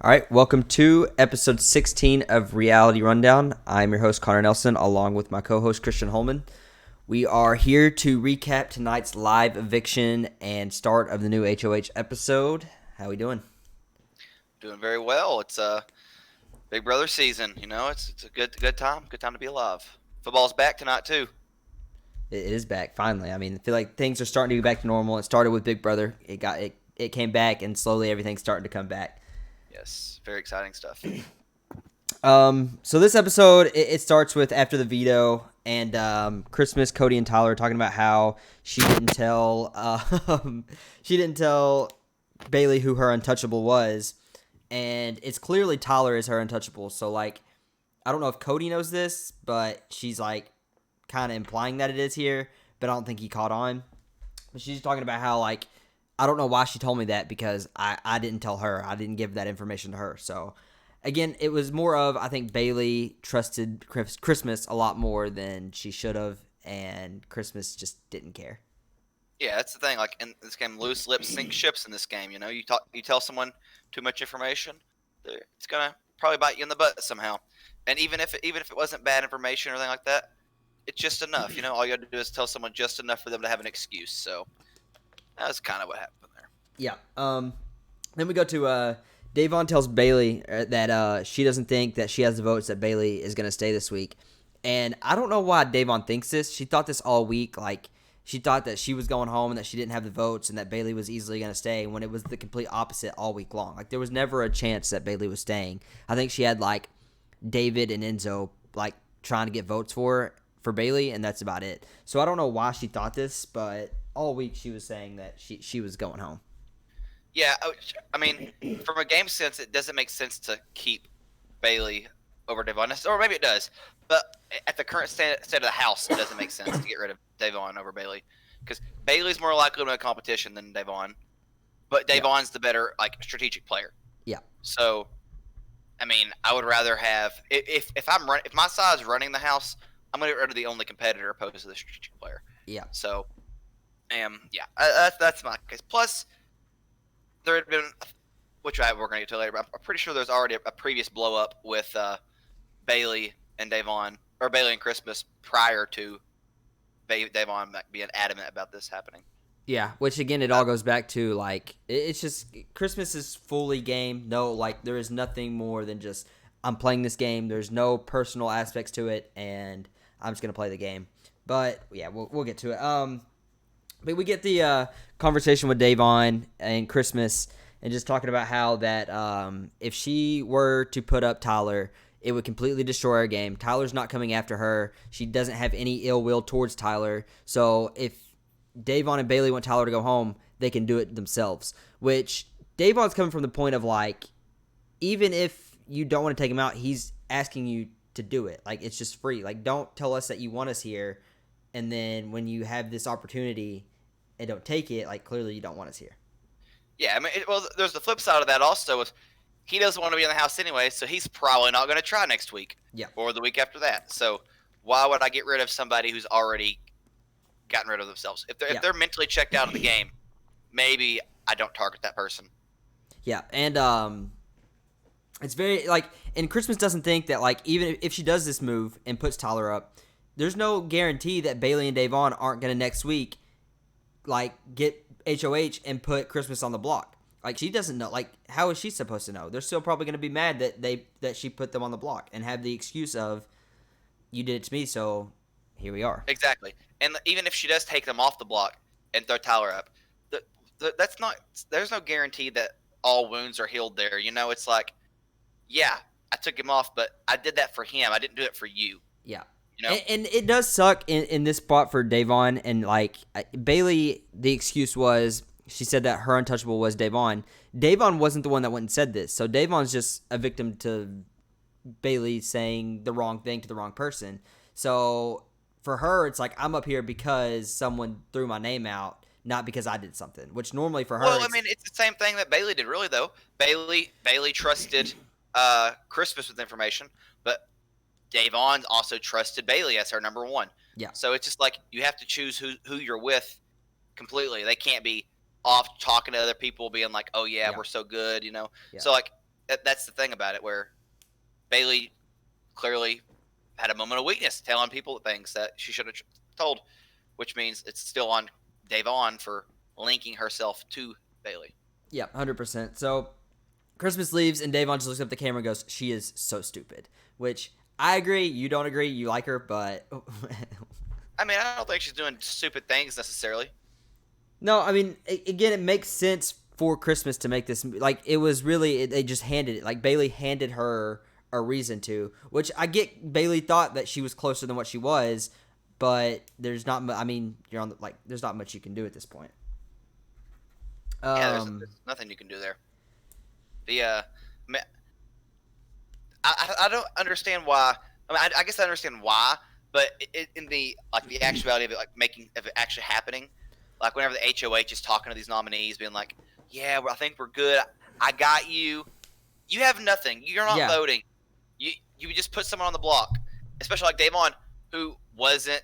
All right, welcome to episode 16 of Reality Rundown. I'm your host, Connor Nelson, along with my co-host, Christian Holman. We are here to recap tonight's live eviction and start of the new HOH episode. How we doing? Doing very well. It's Big Brother season. It's a good time. Good time to be alive. Football's back tonight too. It is back finally. I mean, I feel like things are starting to be back to normal. It started with Big Brother. It came back, and slowly everything's starting to come back. Yes, very exciting stuff. So this episode it starts with after the veto and Christmas, Cody and Tyler are talking about how she didn't tell Bailey who her untouchable was, and it's clearly Tyler is her untouchable. So like, I don't know if Cody knows this, but she's like kind of implying that it is here, but I don't think he caught on. But she's talking about how like I don't know why she told me that because I didn't tell her. I didn't give that information to her. So again, it was more of I think Bailey trusted Christmas a lot more than she should have, and Christmas just didn't care. Yeah, that's the thing. Like in this game, loose lips sink ships. In this game, you tell someone too much information, it's gonna probably bite you in the butt somehow. And even if it wasn't bad information or anything like that, it's just enough. All you got to do is tell someone just enough for them to have an excuse. So that's kind of what happened there. Yeah. Then we go to Davon tells Bailey that she doesn't think that she has the votes that Bailey is going to stay this week. And I don't know why Davon thinks this. She thought this all week. Like, she thought that she was going home and that she didn't have the votes and that Bailey was easily going to stay when it was the complete opposite all week long. Like, there was never a chance that Bailey was staying. I think she had, like, David and Enzo, like, trying to get votes for Bailey, and that's about it. So I don't know why she thought this, but all week she was saying that she was going home. Yeah, I mean, from a game sense, it doesn't make sense to keep Bailey over Devon, or maybe it does. But at the current state of the house, it doesn't make sense to get rid of Devon over Bailey because Bailey's more likely to win a competition than Devon, but Yeah. Devon's the better strategic player. Yeah. So, I mean, I would rather have if my side is running the house, I'm going to get rid of the only competitor opposed to the strategic player. Yeah. So, yeah, that's my case. Plus, there had been, which we're going to get to later, but I'm pretty sure there's already a previous blow up with Bailey and Davon, or Bailey and Christmas prior to Davon being adamant about this happening. Yeah, which again, it all goes back to like it's just Christmas is fully game. No, like there is nothing more than just I'm playing this game. There's no personal aspects to it, and I'm just gonna play the game. But yeah, we'll get to it. But we get the conversation with Davon and Christmas, and just talking about how that if she were to put up Tyler, it would completely destroy our game. Tyler's not coming after her. She doesn't have any ill will towards Tyler. So if Davon and Bailey want Tyler to go home, they can do it themselves. Which Davon's coming from the point of like, even if you don't want to take him out, he's asking you to do it. Like it's just free. Like don't tell us that you want us here, and then when you have this opportunity and don't take it, like clearly you don't want us here. Yeah, I mean, there's the flip side of that also. With he doesn't want to be in the house anyway, so he's probably not going to try next week. Yeah. Or the week after that. So why would I get rid of somebody who's already gotten rid of themselves? If they're mentally checked out of the game, maybe I don't target that person. Yeah, and it's very like, and Christmas doesn't think that like even if she does this move and puts Tyler up, there's no guarantee that Bailey and Davon aren't gonna next week like get HOH and put Christmas on the block. Like she doesn't know. Like how is she supposed to know? They're still probably gonna be mad that she put them on the block and have the excuse of you did it to me, so here we are. Exactly. And even if she does take them off the block and throw Tyler up, that's not. There's no guarantee that all wounds are healed there. It's like, yeah, I took him off, but I did that for him. I didn't do it for you. Yeah. You know. And it does suck in this spot for Davon. And like Bailey, the excuse was she said that her untouchable was Davon. Davon wasn't the one that went and said this. So Davon's just a victim to Bailey saying the wrong thing to the wrong person. So for her, it's like I'm up here because someone threw my name out, not because I did something. Which normally for her, Well, I mean, it's the same thing that Bailey did, really. Though Bailey trusted Christmas with information, but Davon also trusted Bailey as her number one. Yeah. So it's just like you have to choose who you're with completely. They can't be off talking to other people, being like, "Oh yeah, Yeah. we're so good," Yeah. So like that's the thing about it, where Bailey clearly had a moment of weakness, telling people things that she should have told, which means it's still on Davon for linking herself to Bailey. Yeah, 100%. So Christmas leaves, and Davon just looks up at the camera and goes, "She is so stupid," which I agree. You don't agree. You like her, but I mean, I don't think she's doing stupid things necessarily. no, I mean, again, it makes sense for Christmas to make this. Like, it was really, they just handed it. Like, Bailey handed her a reason to, which I get. Bailey thought that she was closer than what she was, but there's not. I mean, you're on the, like, there's not much you can do at this point. Yeah, there's nothing you can do there. I don't understand why. I mean, I guess I understand why, but in the actuality of it, of it actually happening, like whenever the HOH is talking to these nominees, being like, "Yeah, I think we're good. I got you. You have nothing. You're not voting. You would just put someone on the block, especially like Davon, who wasn't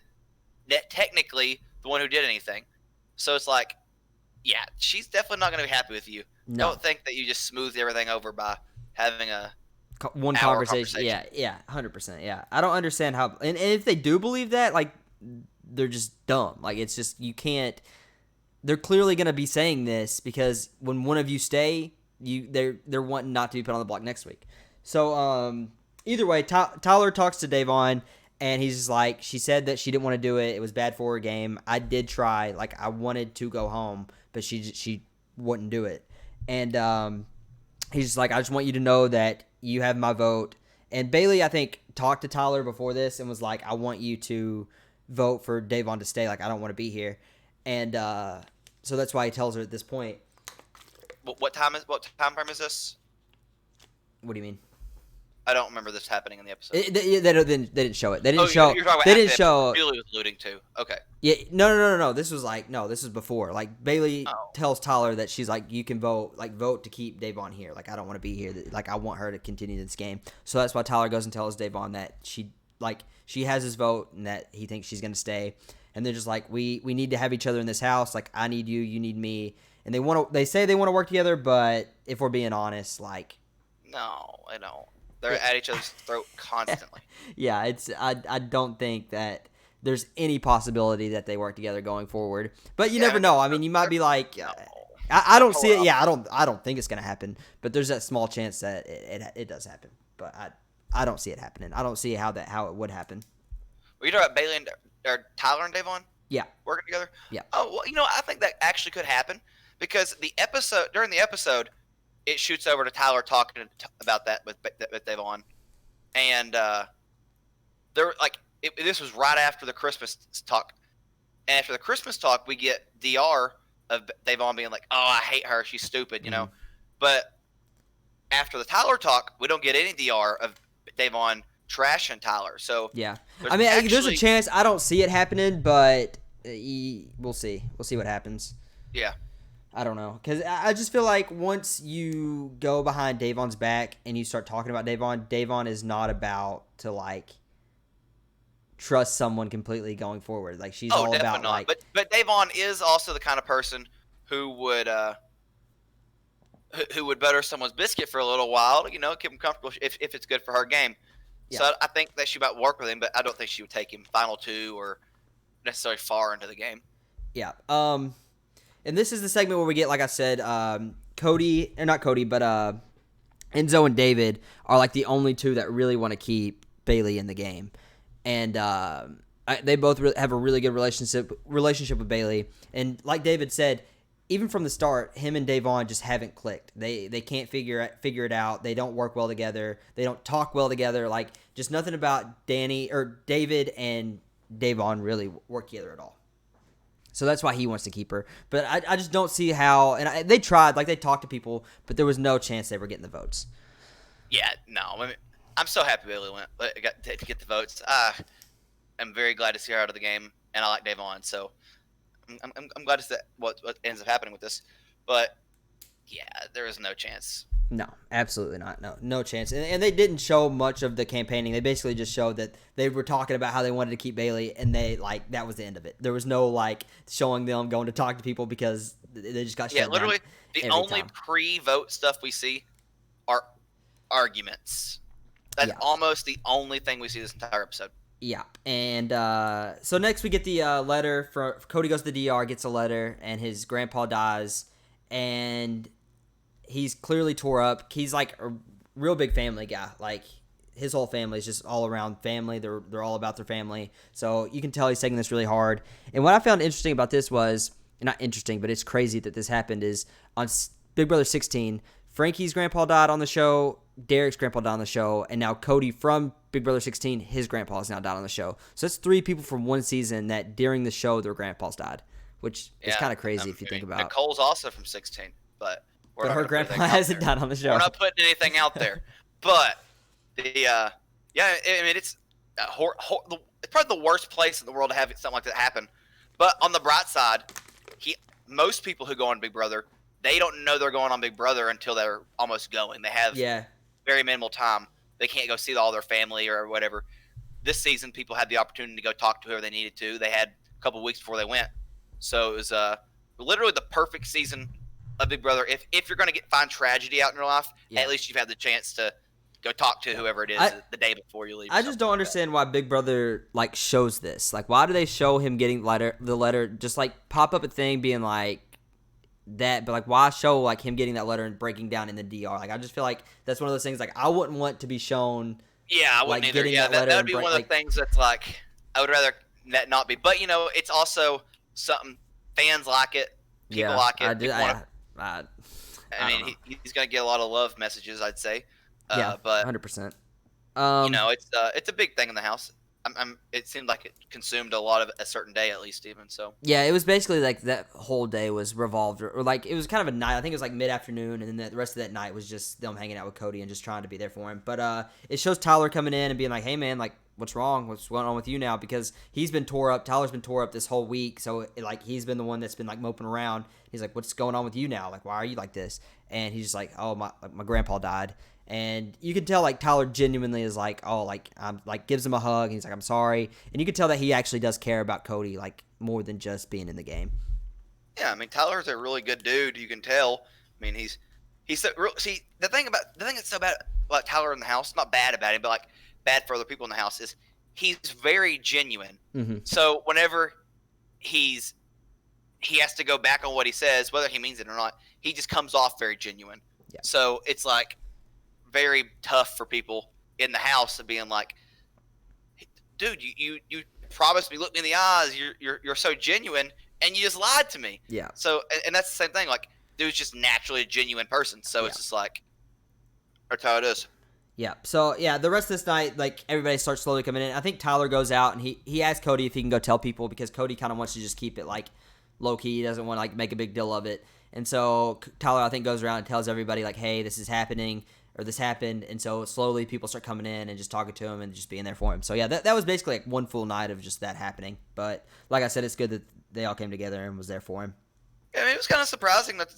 technically the one who did anything. So it's like, yeah, she's definitely not going to be happy with you. No. Don't think that you just smoothed everything over by having a one conversation. Yeah, 100%. Yeah, I don't understand how. And if they do believe that, like, they're just dumb. Like, it's just, you can't. They're clearly going to be saying this because when one of you stay, they're wanting not to be put on the block next week. So either way, Tyler talks to Davon, and he's just like, she said that she didn't want to do it. It was bad for her game. I did try. Like, I wanted to go home, but she wouldn't do it. And he's just like, I just want you to know that you have my vote. And Bailey, I think, talked to Tyler before this and was like, I want you to vote for Davon to stay. Like, I don't want to be here. And so that's why he tells her at this point. What time frame is this? What do you mean? I don't remember this happening in the episode. They didn't show it. They didn't show. You're talking about they didn't show. Bailey was alluding to. Okay. Yeah. No. This was before. Like, Bailey tells Tyler that she's like, you can vote to keep Davon here. Like, I don't want to be here. Like, I want her to continue this game. So that's why Tyler goes and tells Davon that she has his vote and that he thinks she's gonna stay. And they're just like, we need to have each other in this house. Like, I need you, you need me. And they say they want to work together, but if we're being honest, like, no, I don't. They're at each other's throat constantly. Yeah, I don't think that there's any possibility that they work together going forward. But you never know. I mean, you might be like, I don't see it. Yeah, I don't think it's gonna happen. But there's that small chance that it does happen. But I don't see it happening. I don't see how it would happen. Were you talking about Bailey or Tyler and Davon? Yeah, working together. Yeah. Oh well, I think that actually could happen because during the episode. It shoots over to Tyler talking about that with Davon, and this was right after the Christmas talk. And after the Christmas talk, we get DR of Davon being like, "Oh, I hate her. She's stupid," you know. But after the Tyler talk, we don't get any DR of Davon trashing Tyler. So yeah, I mean, there's a chance. I don't see it happening, but we'll see. We'll see what happens. Yeah. I don't know, because I just feel like once you go behind Davon's back and you start talking about Davon is not about to, like, trust someone completely going forward. Like, she's all about, not. Like... But Davon is also the kind of person who would butter someone's biscuit for a little while, keep him comfortable if it's good for her game. Yeah. So I think that she might work with him, but I don't think she would take him final two or necessarily far into the game. Yeah. And this is the segment where we get, like I said, Enzo and David are like the only two that really want to keep Bailey in the game, and they both have a really good relationship with Bailey. And like David said, even from the start, him and Davon just haven't clicked. They can't figure it out. They don't work well together. They don't talk well together. Like, just nothing about David and Davon really work together at all. So that's why he wants to keep her. But I just don't see how. And they tried, like, they talked to people, but there was no chance they were getting the votes. Yeah, no. I mean, I'm so happy Bailey got to get the votes. I'm very glad to see her out of the game, and I like Davon. So I'm glad to see what ends up happening with this. But yeah, there is no chance. No, absolutely not. No chance. And they didn't show much of the campaigning. They basically just showed that they were talking about how they wanted to keep Bailey, and that was the end of it. There was no, showing them going to talk to people because they just got shut down. Yeah, literally, the only pre-vote stuff we see are arguments. That's almost the only thing we see this entire episode. Yeah, and so next we get the letter from Cody goes to the DR, gets a letter, and his grandpa dies, and he's clearly tore up. He's like a real big family guy. Like his whole family is just all around family. They're all about their family. So you can tell he's taking this really hard. And what I found interesting about this was, not interesting, but it's crazy that this happened, is on Big Brother 16, Frankie's grandpa died on the show, Derek's grandpa died on the show, and now Cody from Big Brother 16, his grandpa has now died on the show. So that's 3 people from one season that during the show their grandpas died, which is kind of crazy if you think about it. Nicole's also from 16, but her grandpa hasn't died on the show. We're not putting anything out there. But it's it's probably the worst place in the world to have something like that happen. But on the bright side, most people who go on Big Brother, they don't know they're going on Big Brother until they're almost going. They have very minimal time. They can't go see all their family or whatever. This season, people had the opportunity to go talk to whoever they needed to. They had a couple of weeks before they went. So it was literally the perfect season of Big Brother. If you're going to find tragedy out in your life, at least you've had the chance to go talk to whoever it is the day before you leave. I just don't understand why Big Brother like shows this. Like, why do they show him getting the letter? Just like pop up a thing being like that, but like why show like him getting that letter and breaking down in the DR? Like, I just feel like that's one of those things like I wouldn't want to be shown. Yeah, I wouldn't either. Yeah, that would be one of the things that's like I would rather that not be. But it's also something fans like it, people like it. I mean, he's gonna get a lot of love messages, I'd say. But 100%. It's a big thing in the house. It seemed like it consumed a lot of a certain day at least, even so. Yeah, it was basically like that whole day was revolved, or like it was kind of a night. I think it was like mid-afternoon, and then the rest of that night was just them hanging out with Cody and just trying to be there for him. But it shows Tyler coming in and being like, "Hey man, like what's wrong? What's going on with you now?" Because he's been tore up. Tyler's been tore up this whole week, so he's been the one that's been like moping around. He's like, "What's going on with you now? Like, why are you like this?" And he's just like, "Oh, my grandpa died." And you can tell, like, Tyler genuinely is like, oh, like, gives him a hug. And he's like, I'm sorry. And you can tell that he actually does care about Cody, like, more than just being in the game. Yeah, I mean, Tyler's a really good dude. You can tell. I mean, he's see, the thing that's so bad about Tyler in the house, not bad about him, but, like, bad for other people in the house, is he's very genuine. Mm-hmm. So whenever he has to go back on what he says, whether he means it or not, he just comes off very genuine. Yeah. So it's, like, very tough for people in the house of being like, dude, you promised me, look me in the eyes, you're so genuine, and you just lied to me. Yeah. So, and that's the same thing. Like, dude's just naturally a genuine person. So it's just like, that's how it is. Yeah. So yeah, the rest of this night, like everybody starts slowly coming in. I think Tyler goes out and he asks Cody if he can go tell people because Cody kind of wants to just keep it like low key. He doesn't want to like make a big deal of it. And so Tyler, I think, goes around and tells everybody like, hey, this is happening. Or this happened, and so slowly people start coming in and just talking to him and just being there for him. So yeah, that was basically like one full night of just that happening. But like I said, it's good that they all came together and was there for him. Yeah, I mean, it was kind of surprising that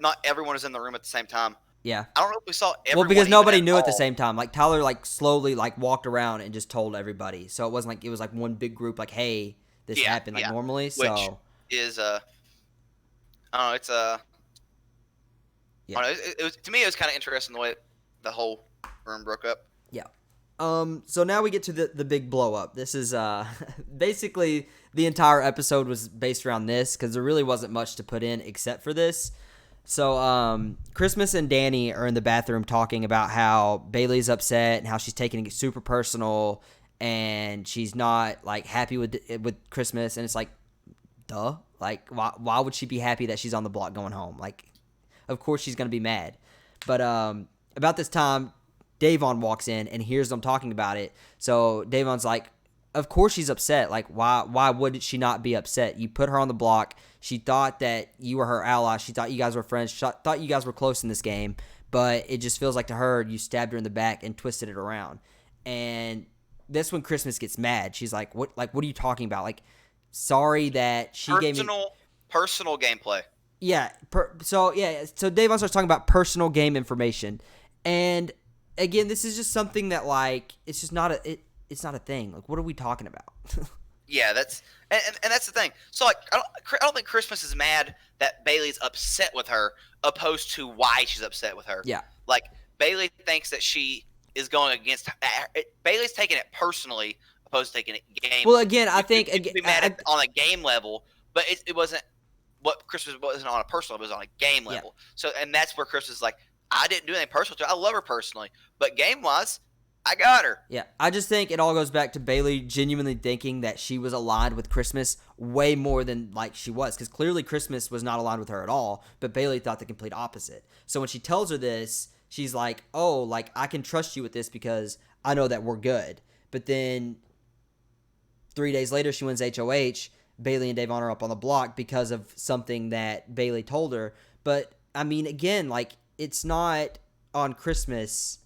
not everyone was in the room at the same time. Yeah, I don't know if we saw everyone. Well, because nobody knew at the same time. Like Tyler, like slowly, like walked around and just told everybody. So it wasn't like it was like one big group. Like, hey, this happened like normally. So which is I don't know. It's I don't know, it was to me. It was kind of interesting the way the whole room broke up. Yeah. So now we get to the big blow up. This is basically the entire episode was based around this because there really wasn't much to put in except for this. So Christmas and Danny are in the bathroom talking about how Bailey's upset and how she's taking it super personal and she's not like happy with Christmas, and it's like, duh, like why would she be happy that she's on the block going home? Like, of course she's gonna be mad. But about this time, Davon walks in and hears them talking about it. So Davon's like, of course she's upset. Like, why would she not be upset? You put her on the block. She thought that you were her ally. She thought you guys were friends. She thought you guys were close in this game. But it just feels like to her, you stabbed her in the back and twisted it around. And that's when Christmas gets mad. She's like, what are you talking about? Like, sorry that she gave me... Personal gameplay. Yeah. So Davon starts talking about personal game information. And again, this is just something that like it's just not it's not a thing. Like, what are we talking about? Yeah, that's and that's the thing. So like, I don't think Christmas is mad that Bailey's upset with her, opposed to why she's upset with her. Yeah. Like Bailey thinks that she is going against. Bailey's taking it personally, opposed to taking it game. Well, again, I think you can be mad on a game level, but it wasn't what Christmas wasn't on a personal. It was on a game level. So, and that's where Chris is like, I didn't do anything personal to her. I love her personally, but game wise, I got her. Yeah, I just think it all goes back to Bailey genuinely thinking that she was aligned with Christmas way more than like she was, because clearly Christmas was not aligned with her at all, but Bailey thought the complete opposite. So when she tells her this, she's like, oh, like, I can trust you with this because I know that we're good. But then 3 days later, she wins HOH. Bailey and Davon are up on the block because of something that Bailey told her. But, I mean, again, like, it's not on Christmas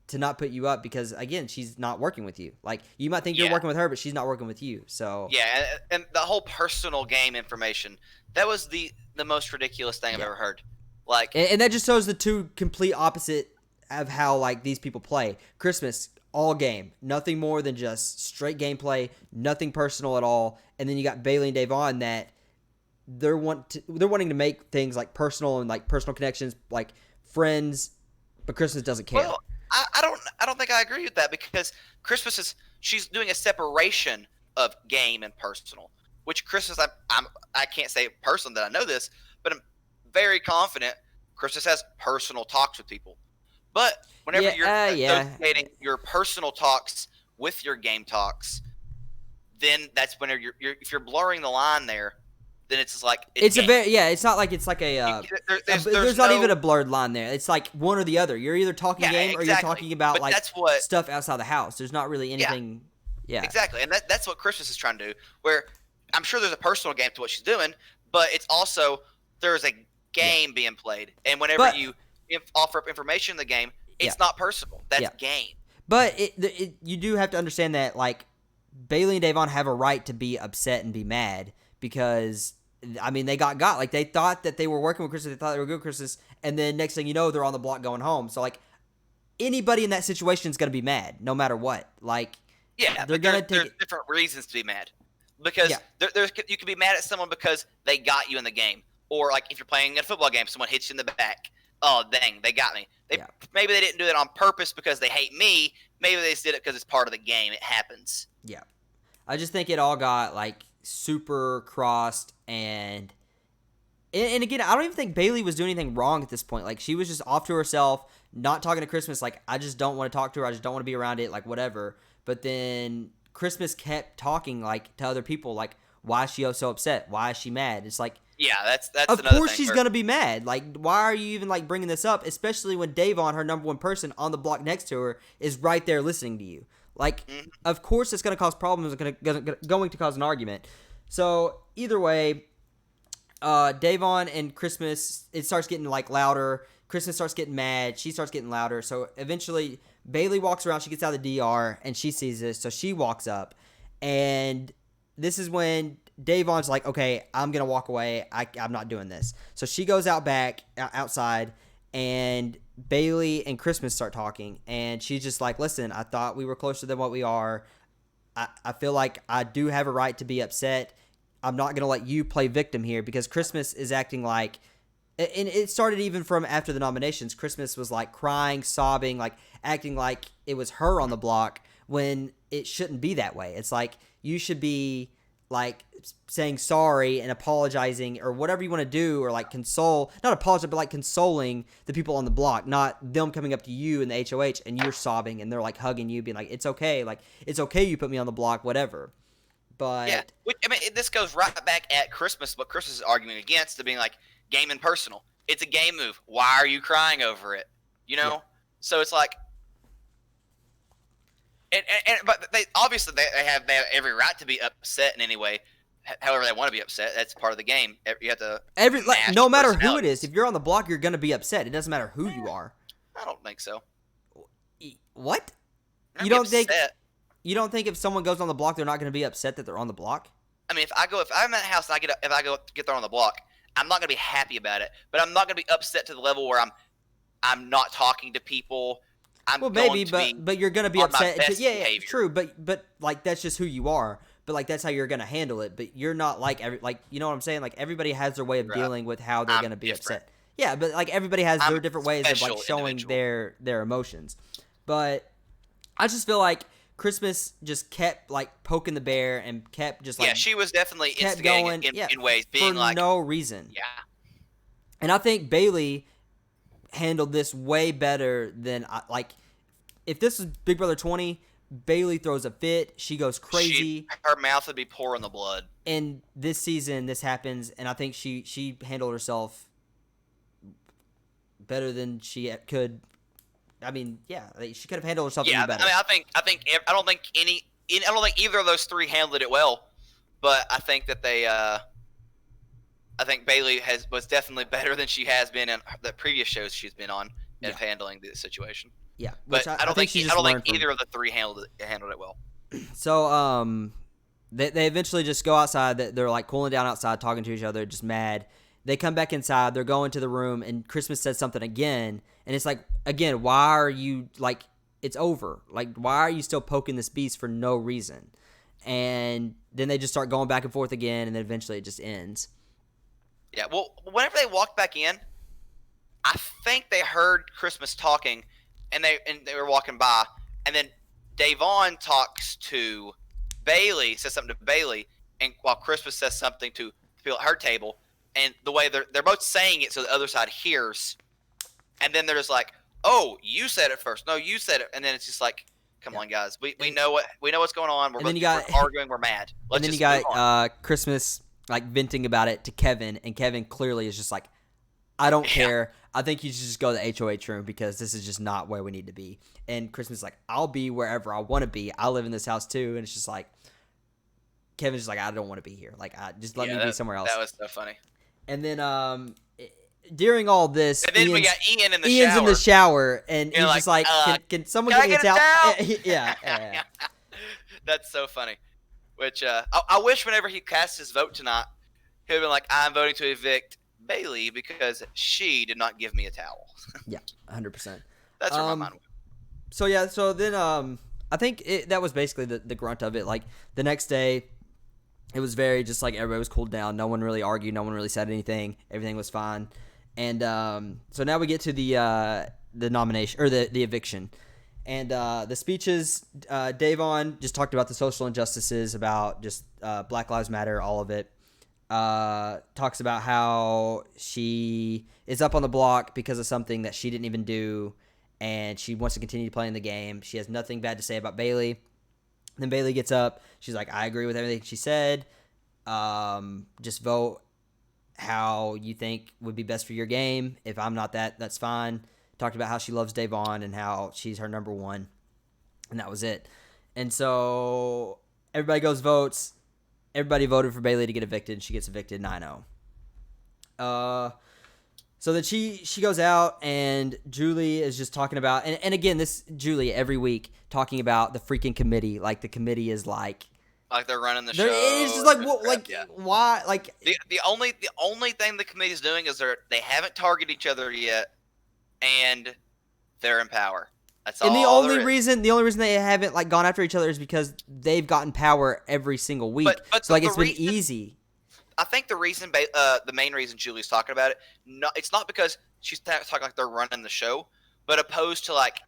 to not put you up because, again, she's not working with you. Like, you might think you're working with her, but she's not working with you. So yeah, and the whole personal game information, that was the most ridiculous thing I've ever heard. Like, and that just shows the two complete opposite of how, like, these people play. Christmas, all game, nothing more than just straight gameplay, nothing personal at all. And then you got Bailey and Davon that they're wanting to make things like personal and like personal connections, like friends, but Christmas doesn't care. Well, I don't think I agree with that, because Christmas she's doing a separation of game and personal, which Christmas I can't say personally that I know this, but I'm very confident Christmas has personal talks with people. But whenever you're associating your personal talks with your game talks, then that's whenever if you're blurring the line there, then it's just like it's not like it's like there's not even a blurred line there. It's like one or the other. You're either talking game or you're talking about but like stuff outside the house. There's not really anything. Yeah, exactly, and that's what Christmas is trying to do. Where I'm sure there's a personal game to what she's doing, but it's also there's a game being played, and whenever you offer up information in the game, it's not personal. That's game. But you do have to understand that, like, Bailey and Davon have a right to be upset and be mad because, I mean, they got like, they thought that they were working with Christmas, they thought they were good with Christmas, and then next thing you know, they're on the block going home. So, like, anybody in that situation is going to be mad, no matter what. Like, they're going to there's different reasons to be mad. Because you can be mad at someone because they got you in the game. Or, like, if you're playing a football game, someone hits you in the back. Oh, dang, they got me. Maybe they didn't do it on purpose because they hate me. Maybe they just did it because it's part of the game. It happens. Yeah. I just think it all got, like, super crossed. And again, I don't even think Bailey was doing anything wrong at this point. Like, she was just off to herself, not talking to Christmas. Like, I just don't want to talk to her. I just don't want to be around it, like, whatever. But then Christmas kept talking, like, to other people, like, why is she so upset? Why is she mad? It's like, yeah, that's of course she's going to be mad. Like, why are you even, like, bringing this up? Especially when Davon, her number one person on the block next to her, is right there listening to you. Like, of course it's going to cause problems. It's going to cause an argument. So, either way, Davon and Christmas, it starts getting, like, louder. Christmas starts getting mad. She starts getting louder. So, eventually, Bailey walks around. She gets out of the DR, and she sees this. So, she walks up. And this is when Davon's like, okay, I'm going to walk away. I'm not doing this. So she goes outside, and Bailey and Christmas start talking. And she's just like, listen, I thought we were closer than what we are. I feel like I do have a right to be upset. I'm not going to let you play victim here, because Christmas is acting like, and it started even from after the nominations. Christmas was like crying, sobbing, like acting like it was her on the block when it shouldn't be that way. It's like you should be like saying sorry and apologizing or whatever you want to do, or like not apologize, but like consoling the people on the block, not them coming up to you in the HOH and you're sobbing and they're like hugging you, being like, it's okay. Like, it's okay. You put me on the block, whatever. But yeah, I mean, this goes right back at Christmas, what Christmas is arguing against, to being like game and personal. It's a game move. Why are you crying over it? You know? Yeah. So it's like, but they obviously they have every right to be upset in any way, however they want to be upset. That's part of the game. You have to no matter who it is. If you're on the block, you're gonna be upset. It doesn't matter who you are. I don't think so. What? You don't think if someone goes on the block, they're not gonna be upset that they're on the block? I mean, if I'm at a house and if I get thrown on the block, I'm not gonna be happy about it. But I'm not gonna be upset to the level where I'm not talking to people. But you're gonna be upset. Yeah, true. But like that's just who you are. But like that's how you're gonna handle it. But you're not like you know what I'm saying? Like everybody has their way of dealing with how they're gonna be upset. Yeah, but like everybody has their different ways of like showing individual. their emotions. But I just feel like Christmas just kept like poking the bear and kept just like she was definitely kept instigating going, in ways, for being like, no reason. yeah, And I think Bailey handled this way better than like if this was Big Brother 20, Bailey throws a fit, she goes crazy. her mouth would be pouring the blood. And this season, this happens, and I think she handled herself better than she could. I mean, yeah, like, she could have handled herself even better. I mean, I don't think either of those three handled it well, but I think that I think Bailey was definitely better than she has been in the previous shows she's been on in handling the situation. Yeah, but I don't think either of the three handled it well. So they eventually just go outside. They're like cooling down outside, talking to each other, just mad. They come back inside. They're going to the room, and Christmas says something again. And it's like, again, why are you like? It's over. Like, why are you still poking this beast for no reason? And then they just start going back and forth again, and then eventually it just ends. Yeah. Well, whenever they walked back in, I think they heard Christmas talking, and they were walking by, and then Davon talks to Bailey, says something to Bailey, and while Christmas says something to people at her table, and the way they're both saying it so the other side hears, and then they're just like, "Oh, you said it first. No, you said it," and then it's just like, "Come on, guys, we know what's going on. We're arguing. We're mad." And then you got Christmas like venting about it to Kevin, and Kevin clearly is just like, "I don't care. I think you should just go to the HOH room because this is just not where we need to be." And Christmas is like, "I'll be wherever I want to be. I live in this house too." And it's just like, Kevin's just like, "I don't want to be here. Like, just let me be somewhere else." That was so funny. And then during all this, and then we got Ian in the Ian's shower. in the shower, and he's just like, "Can someone get me a towel?" Yeah. That's so funny. Which I wish whenever he cast his vote tonight, he would have been like, "I'm voting to evict Bailey because she did not give me a towel." Yeah, 100%. That's where my mind went. So then I think that was basically the grunt of it. Like the next day, it was very just like everybody was cooled down. No one really argued. No one really said anything. Everything was fine. And so now we get to the nomination or the eviction. And the speeches, Davon just talked about the social injustices, about just Black Lives Matter, all of it. Talks about how she is up on the block because of something that she didn't even do, and she wants to continue playing the game. She has nothing bad to say about Bailey. Then Bailey gets up. She's like, "I agree with everything she said. Just vote how you think would be best for your game. If I'm not that's fine." Talked about how she loves Davon and how she's her number one. And that was it. And so everybody goes votes. Everybody voted for Bailey to get evicted, and she gets evicted 9-0. So then she goes out, and Julie is just talking about, and again, this Julie every week talking about the freaking committee. Like the committee is like they're running the show. It's just like, well, like why? Like the only thing the committee's doing is they haven't targeted each other yet, and they're in power. That's all. And the only reason they haven't like gone after each other is because they've gotten power every single week. But so like it's been easy. I think the main reason Julie's talking about it, it's not because she's talking like they're running the show, but opposed to like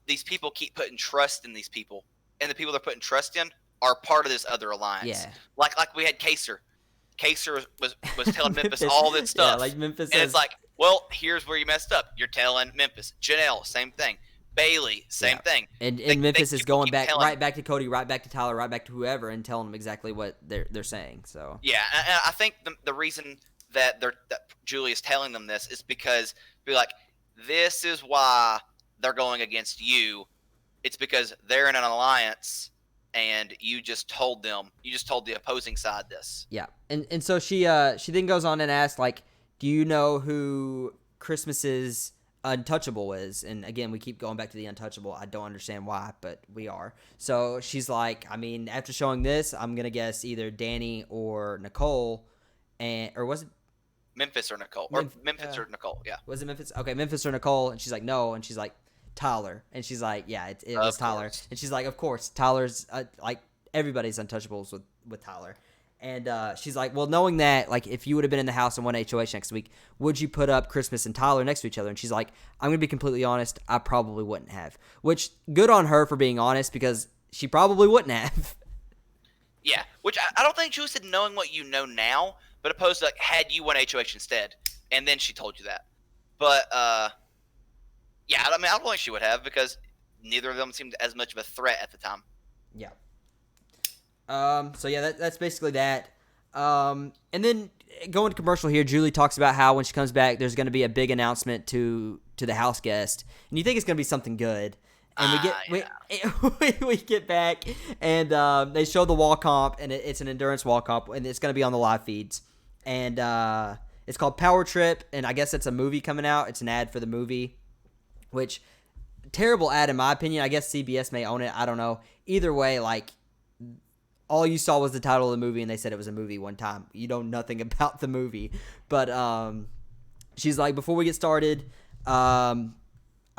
these people keep putting trust in these people, and the people they're putting trust in are part of this other alliance. Yeah. Like we had Kaser. Kaser was telling Memphis all this stuff. Yeah, like Memphis. And it's like, well, here's where you messed up. You're telling Memphis. Janelle, same thing. Bailey, same thing. And Memphis is going right back to Cody, right back to Tyler, right back to whoever, and telling them exactly what they're saying. So yeah, and I think the reason that Julie is telling them this is because be like, this is why they're going against you. It's because they're in an alliance, and you just told the opposing side this. Yeah, and so she then goes on and asks, like, do you know who Christmas's untouchable is? And again, we keep going back to the untouchable. I don't understand why, but we are. So she's like, I mean, after showing this, I'm gonna guess either Danny or Nicole, or was it Memphis or Nicole? Or Memphis or Nicole? Yeah. Was it Memphis? Okay, Memphis or Nicole? And she's like, no. And she's like, Tyler. And she's like, yeah, it was Tyler. And she's like, of course, Tyler's like everybody's untouchables with Tyler. And she's like, well, knowing that, like, if you would have been in the house and won HOH next week, would you put up Christmas and Tyler next to each other? And she's like, I'm going to be completely honest, I probably wouldn't have. Which, good on her for being honest, because she probably wouldn't have. Yeah, which I don't think Julie said knowing what you know now, but opposed to, like, had you won HOH instead, and then she told you that. But, yeah, I mean, I don't think she would have, because neither of them seemed as much of a threat at the time. Yeah. So yeah, that's basically that. And then going to commercial here, Julie talks about how when she comes back, there's going to be a big announcement to the house guest, and you think it's going to be something good. And we get back, and they show the wall comp, and it's an endurance wall comp, and it's going to be on the live feeds. And it's called Power Trip, and I guess it's a movie coming out. It's an ad for the movie, which terrible ad in my opinion. I guess CBS may own it. I don't know. Either way, like, all you saw was the title of the movie, and they said it was a movie one time. You know nothing about the movie. But she's like, before we get started, I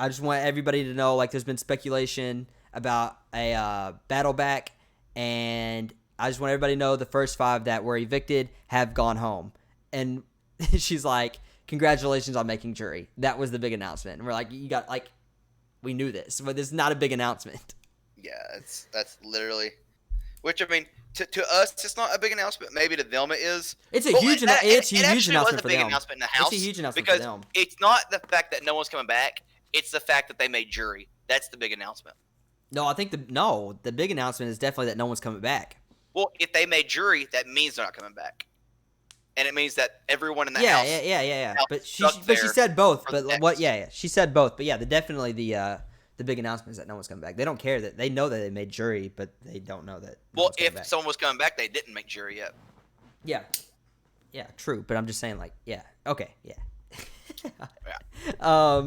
just want everybody to know, like, there's been speculation about a battle back, and I just want everybody to know the first 5 that were evicted have gone home. And she's like, congratulations on making jury. That was the big announcement. And we're like, you got, like, we knew this, but this is not a big announcement. Yeah, that's literally... Which, I mean, to us, it's not a big announcement. Maybe to them it is. It's a huge announcement for them. Announcement in the house. It's a huge announcement because for them. It's not the fact that no one's coming back. It's the fact that they made jury. That's the big announcement. No, I think the big announcement is definitely that no one's coming back. Well, if they made jury, that means they're not coming back. And it means that everyone in the house. Yeah. But she said both. But what? Yeah. She said both. But yeah, definitely the big announcement is that no one's coming back. They don't care that they know that they made jury, but they don't know that. Well, if someone was coming back, they didn't make jury yet. Yeah, true. But I'm just saying, like, yeah, okay, yeah. Yeah.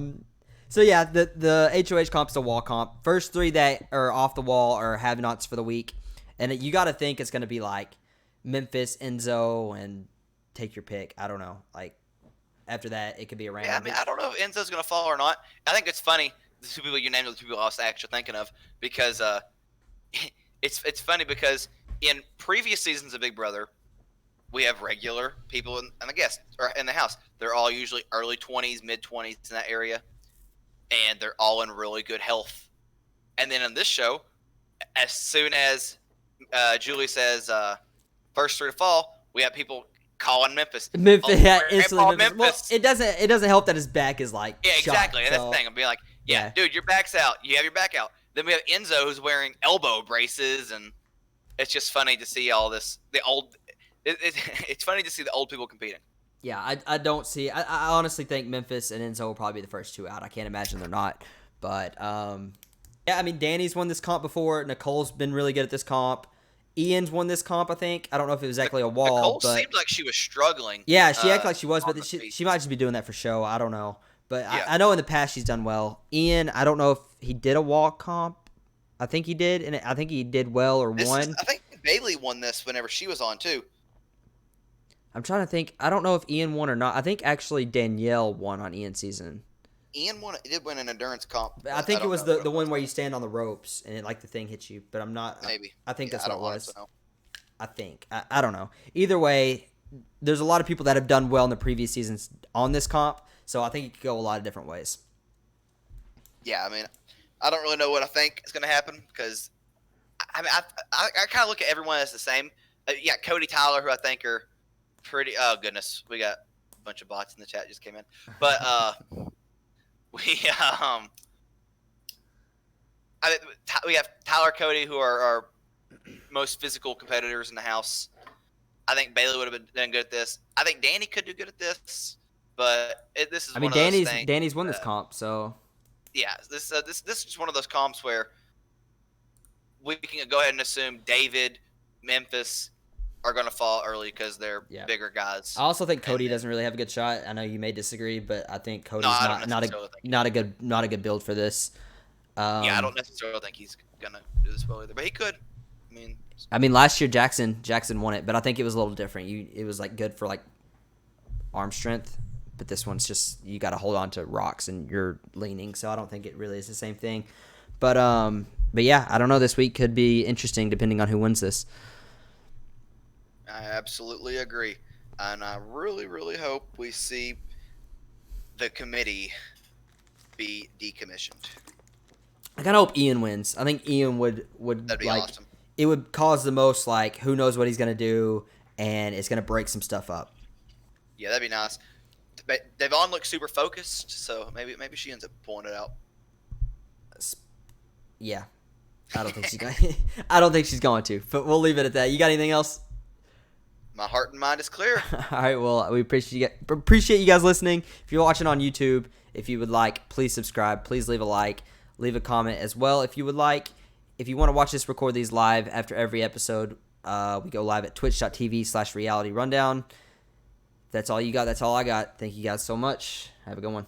So yeah, the HOH comp's a wall comp. First 3 that are off the wall are have-nots for the week, and you got to think it's going to be like Memphis, Enzo, and take your pick. I don't know. Like, after that, it could be a random. Yeah, I mean, I don't know if Enzo's going to fall or not. I think it's funny. The 2 people you named are the 2 people I was actually thinking of, because it's funny because in previous seasons of Big Brother, we have regular people and the guests or in the house. They're all usually early 20s, mid 20s in that area, and they're all in really good health. And then in this show, as soon as Julie says first 3 to fall, we have people calling Memphis. Instantly Memphis. Well, it doesn't help that his back is like exactly. Shot, and that's the thing. I'm being like, yeah, dude, your back's out. You have your back out. Then we have Enzo who's wearing elbow braces, and it's just funny to see all this. It's funny to see the old people competing. Yeah, I don't see. I honestly think Memphis and Enzo will probably be the first 2 out. I can't imagine they're not. But yeah, I mean, Danny's won this comp before. Nicole's been really good at this comp. Ian's won this comp, I think. I don't know if it was exactly a wall. Nicole but seemed like she was struggling. Yeah, she acted like she was, but she might just be doing that for show. I don't know. But yeah. I know in the past she's done well. Ian, I don't know if he did a wall comp. I think he did, and I think he did well or won. I think Bailey won this whenever she was on, too. I'm trying to think. I don't know if Ian won or not. I think actually Danielle won on Ian's season. Ian did win an endurance comp. I think it was the one where you stand on the ropes and the thing hits you, but I'm not. Maybe. I think that's what it was. I think. I don't know. Either way, there's a lot of people that have done well in the previous seasons on this comp, so I think it could go a lot of different ways. Yeah, I mean, I don't really know what I think is going to happen because, I mean, I kind of look at everyone as the same. Yeah, Cody, Tyler, who I think are pretty. Oh goodness, we got a bunch of bots in the chat just came in, but we have Tyler, Cody, who are our most physical competitors in the house. I think Bailey would have done good at this. I think Danny could do good at this, but this is. I mean, Danny's won this comp, so. Yeah, this is just one of those comps where we can go ahead and assume David, Memphis are going to fall early because they're bigger guys. I also think Cody doesn't really have a good shot. I know you may disagree, but I think Cody's not a good build for this. I don't necessarily think he's going to do this well either, but he could. I mean, last year Jackson won it, but I think it was a little different. It was like good for like arm strength. But this one's just you got to hold on to rocks and you're leaning, so I don't think it really is the same thing. But yeah, I don't know. This week could be interesting depending on who wins this. I absolutely agree, and I really, really hope we see the committee be decommissioned. I kind of hope Ian wins. I think Ian That'd would be like awesome. it would cause the most like who knows what he's gonna do, and it's gonna break some stuff up. Yeah, that'd be nice. But Devon looks super focused, so maybe she ends up pulling it out. Yeah, I don't think she's going. I don't think she's going to. But we'll leave it at that. You got anything else? My heart and mind is clear. All right. Well, we appreciate you guys listening. If you're watching on YouTube, if you would like, please subscribe. Please leave a like. Leave a comment as well if you would like. If you want to watch us record these live after every episode, we go live at twitch.tv/reality rundown. That's all you got. That's all I got. Thank you guys so much. Have a good one.